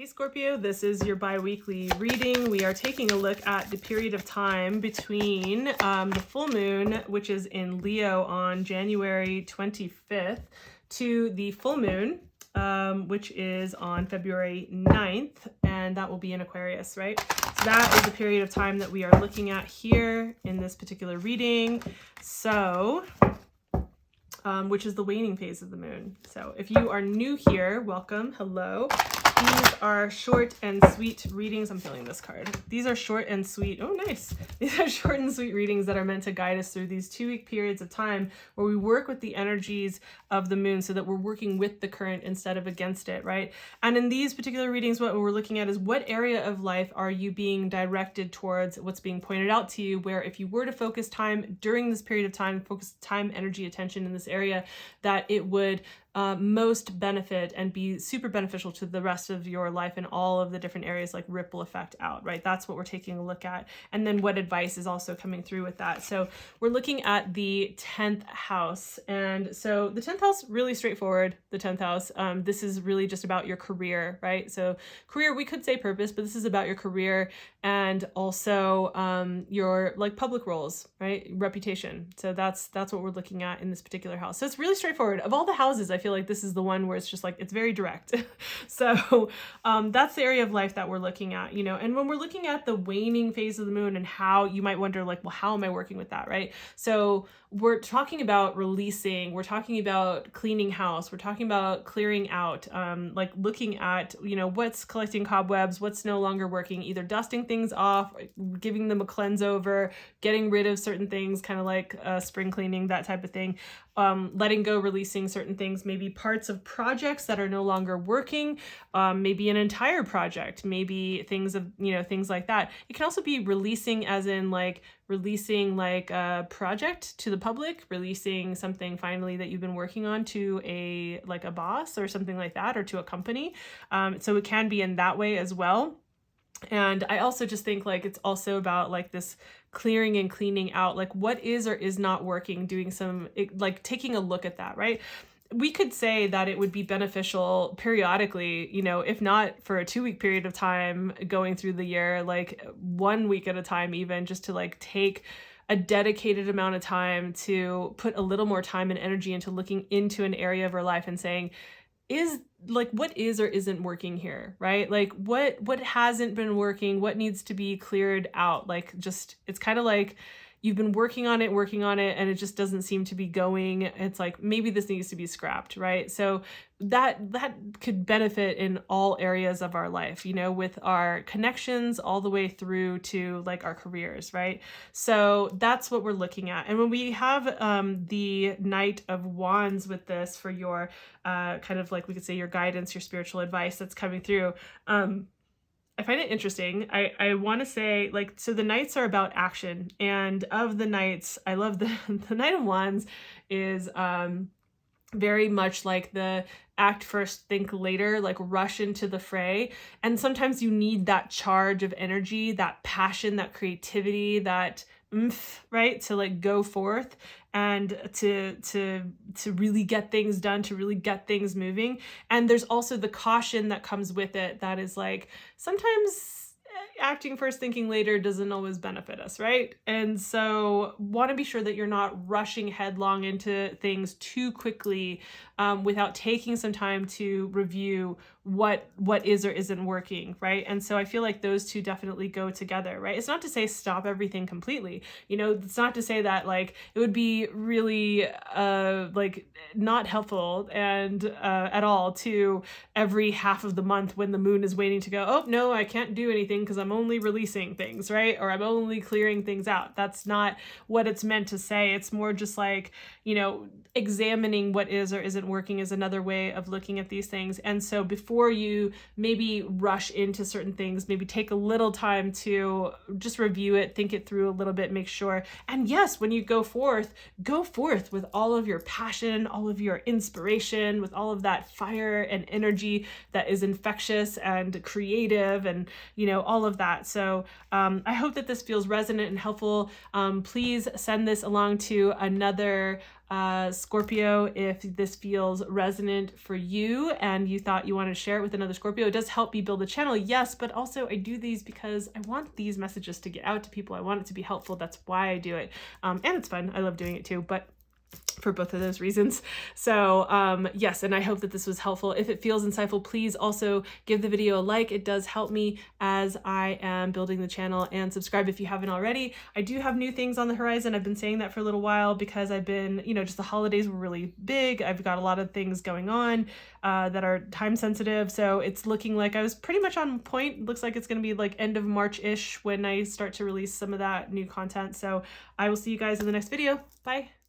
Hey Scorpio, this is your bi-weekly reading. We are taking a look at the period of time between the full moon, which is in Leo on January 25th, to the full moon, which is on February 9th, and that will be in Aquarius, right? So that is the period of time that we are looking at here in this particular reading. So, which is the waning phase of the moon. So if you are new here, welcome, hello. These are short and sweet readings. I'm feeling this card. These are short and sweet. Oh, nice. These are short and sweet readings that are meant to guide us through these 2-week periods of time where we work with the energies of the moon so that we're working with the current instead of against it, right? And in these particular readings, what we're looking at is what area of life are you being directed towards, what's being pointed out to you, where if you were to focus time during this period of time, focus time, energy, attention in this area, that it would most benefit and be super beneficial to the rest of your life in all of the different areas, like ripple effect out, right? That's what we're taking a look at. And then what advice is also coming through with that. So we're looking at the 10th house. And so the 10th house, really straightforward, the 10th house. This is really just about your career, right? So career, we could say purpose, but this is about your career and also your like public roles, right? Reputation. So that's what we're looking at in this particular house. So it's really straightforward. Of all the houses, I feel like this is the one where it's just like, it's very direct. So that's the area of life that we're looking at, you know, and when we're looking at the waning phase of the moon and how you might wonder like, well, how am I working with that, right? So we're talking about releasing, we're talking about cleaning house, we're talking about clearing out, like looking at, you know, what's collecting cobwebs, what's no longer working, either dusting things off, giving them a cleanse over, getting rid of certain things, kind of like spring cleaning, that type of thing. Letting go, releasing certain things, maybe parts of projects that are no longer working, maybe an entire project, maybe things of, you know, things like that. It can also be releasing as in like releasing like a project to the public, releasing something finally that you've been working on to a boss or something like that, or to a company. So it can be in that way as well. And I also just think like it's also about like this clearing and cleaning out, like what is or is not working, doing some like taking a look at that, right? We could say that it would be beneficial periodically, you know, if not for a 2-week period of time going through the year, like 1 week at a time, even just to like take a dedicated amount of time to put a little more time and energy into looking into an area of our life and saying, is like what is or isn't working here, right? Like what hasn't been working, what needs to be cleared out. Like just, it's kind of like you've been working on it, and it just doesn't seem to be going. It's like, maybe this needs to be scrapped, right? So that could benefit in all areas of our life, you know, with our connections all the way through to like our careers, right? So that's what we're looking at. And when we have the Knight of Wands with this for your kind of like, we could say your guidance, your spiritual advice that's coming through, I find it interesting. I want to say like, so the Knights are about action, and of the Knights, I love the Knight of Wands is very much like the act first, think later, like rush into the fray. And sometimes you need that charge of energy, that passion, that creativity, that oomph, right? To like go forth and to really get things done, to really get things moving. And there's also the caution that comes with it. That is like, sometimes acting first, thinking later doesn't always benefit us, right? And so want to be sure that you're not rushing headlong into things too quickly without taking some time to review what is or isn't working, right? And so I feel like those two definitely go together, right? It's not to say stop everything completely. You know, it's not to say that like it would be really like not helpful and at all to every half of the month when the moon is waiting to go, oh no, I can't do anything because I'm only releasing things, right? Or I'm only clearing things out. That's not what it's meant to say. It's more just like, you know, examining what is or isn't working is another way of looking at these things. And so before you maybe rush into certain things, maybe take a little time to just review it, think it through a little bit, make sure. And yes, when you go forth with all of your passion, all of your inspiration, with all of that fire and energy that is infectious and creative and, you know, all of that. So I hope that this feels resonant and helpful. Please send this along to another Scorpio if this feels resonant for you and you thought you wanted to share it with another Scorpio. It does help me build the channel, yes, but also I do these because I want these messages to get out to people. I want it to be helpful. That's why I do it. And it's fun. I love doing it too, but for both of those reasons. So yes, and I hope that this was helpful. If it feels insightful, please also give the video a like. It does help me as I am building the channel, and subscribe if you haven't already. I do have new things on the horizon. I've been saying that for a little while because I've been, you know, just the holidays were really big. I've got a lot of things going on that are time sensitive. So it's looking like I was pretty much on point. Looks like it's going to be like end of March-ish when I start to release some of that new content. So I will see you guys in the next video. Bye.